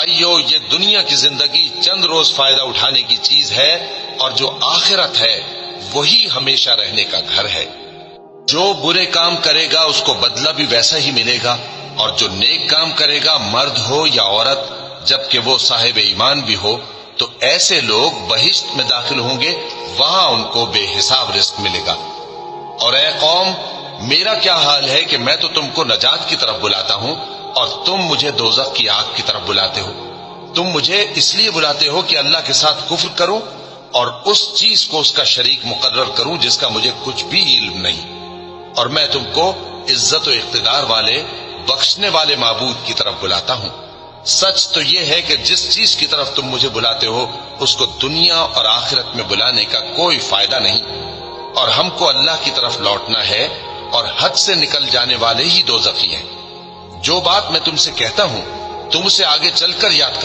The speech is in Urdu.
بھائیو، یہ دنیا کی زندگی چند روز فائدہ اٹھانے کی چیز ہے، اور جو آخرت ہے وہی ہمیشہ رہنے کا گھر ہے۔ جو برے کام کرے گا اس کو بدلہ بھی ویسا ہی ملے گا، اور جو نیک کام کرے گا، مرد ہو یا عورت، جبکہ وہ صاحب ایمان بھی ہو، تو ایسے لوگ بہشت میں داخل ہوں گے، وہاں ان کو بے حساب رزق ملے گا۔ اور اے قوم، میرا کیا حال ہے کہ میں تو تم کو نجات کی طرف بلاتا ہوں، اور تم مجھے دوزخ کی آگ کی طرف بلاتے ہو۔ تم مجھے اس لیے بلاتے ہو کہ اللہ کے ساتھ کفر کروں اور اس چیز کو اس کا شریک مقرر کروں جس کا مجھے کچھ بھی علم نہیں، اور میں تم کو عزت و اقتدار والے، بخشنے والے معبود کی طرف بلاتا ہوں۔ سچ تو یہ ہے کہ جس چیز کی طرف تم مجھے بلاتے ہو اس کو دنیا اور آخرت میں بلانے کا کوئی فائدہ نہیں، اور ہم کو اللہ کی طرف لوٹنا ہے، اور حد سے نکل جانے والے ہی دوزخی ہیں۔ جو بات میں تم سے کہتا ہوں تم اسے آگے چل کر یاد کرو۔